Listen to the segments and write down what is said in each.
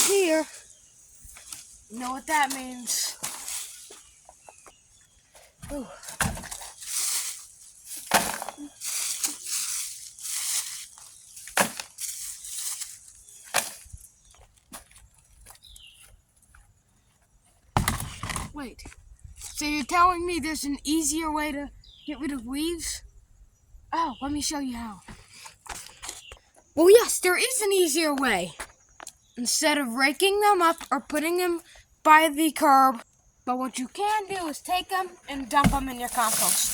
here. You know what that means. Ooh. Wait, so you're telling me there's an easier way to get rid of leaves? Oh, let me show you how. Well, yes, there is an easier way. Instead of raking them up or putting them by the curb, but what you can do is take them and dump them in your compost.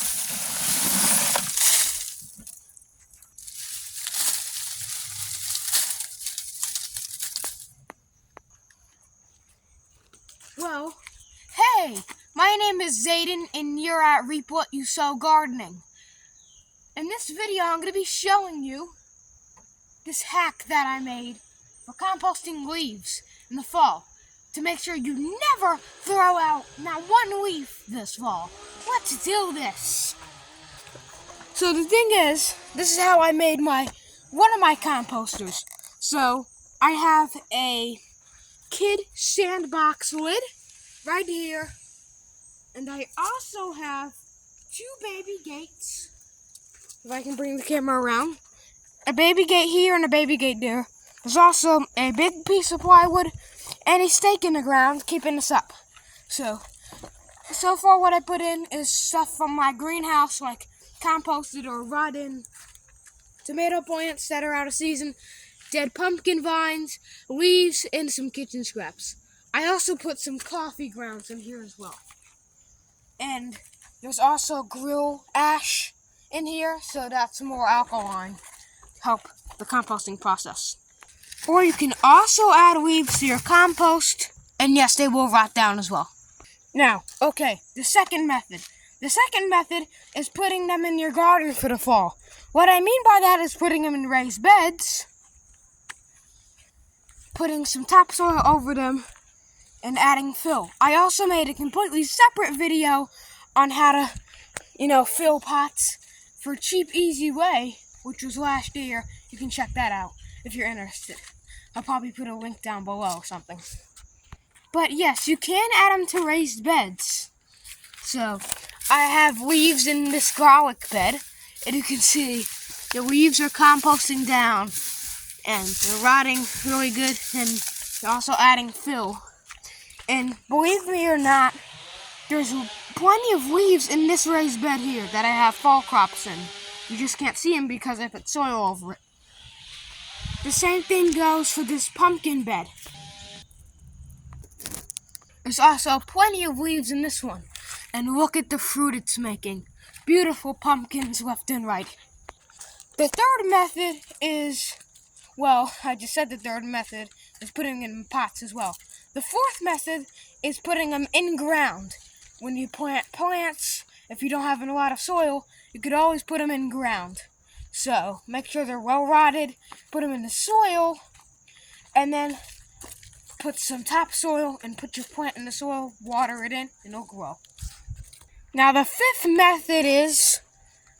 Well, hey, my name is Zayden and you're at Reap What You Sow Gardening. In this video, I'm going to be showing you this hack that I made for composting leaves in the fall to make sure you never throw out not one leaf this fall. Let's do this. So the thing is, this is how I made one of my composters. So I have a Kid Sandbox lid right here, and I also have two baby gates. If I can bring the camera around. A baby gate here and a baby gate there. There's also a big piece of plywood and a stake in the ground keeping this up. So far what I put in is stuff from my greenhouse, like composted or rotten tomato plants that are out of season, dead pumpkin vines, leaves, and some kitchen scraps. I also put some coffee grounds in here as well. And there's also grill ash in here, so that's more alkaline to help the composting process. Or you can also add leaves to your compost, and yes, they will rot down as well. Now, okay, the second method. The second method is putting them in your garden for the fall. What I mean by that is putting them in raised beds, putting some topsoil over them, and adding fill. I also made a completely separate video on how to, fill pots for a cheap, easy way, which was last year. You can check that out if you're interested. I'll probably put a link down below or something. But yes, you can add them to raised beds. So I have leaves in this garlic bed, and you can see the leaves are composting down, and they're rotting really good, and they're also adding fill. And believe me or not, there's plenty of leaves in this raised bed here that I have fall crops in. You just can't see them because I put soil over it. The same thing goes for this pumpkin bed. There's also plenty of leaves in this one. And look at the fruit it's making. Beautiful pumpkins left and right. The third method is, I just said the third method is putting them in pots as well. The fourth method is putting them in ground. When you plant plants, if you don't have a lot of soil, you could always put them in ground. So make sure they're well rotted, put them in the soil, and then put some topsoil and put your plant in the soil, water it in, and it'll grow. Now the fifth method is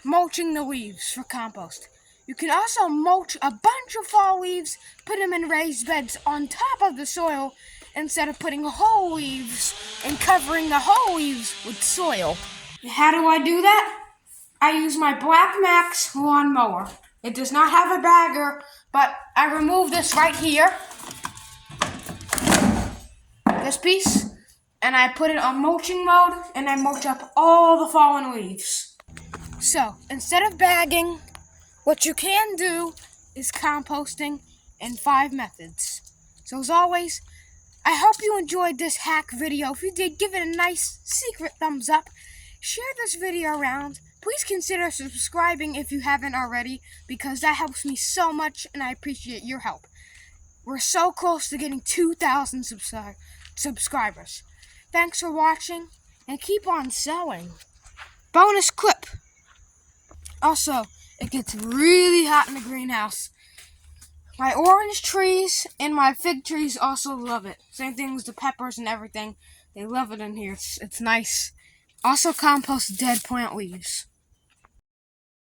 mulching the leaves for compost. You can also mulch a bunch of fall leaves, put them in raised beds on top of the soil instead of putting whole leaves and covering the whole leaves with soil. How do I do that? I use my Black Max lawnmower. It does not have a bagger, but I remove this right here, this piece, and I put it on mulching mode, and I mulch up all the fallen leaves. So, instead of bagging, what you can do is composting in 5 methods. So as always, I hope you enjoyed this hack video. If you did, give it a nice secret thumbs up. Share this video around. Please consider subscribing if you haven't already, because that helps me so much and I appreciate your help. We're so close to getting 2,000 subscribers. Thanks for watching and keep on sowing. Bonus clip. Also, it gets really hot in the greenhouse. My orange trees and my fig trees also love it. Same thing with the peppers and everything. They love it in here. It's nice. Also compost dead plant leaves.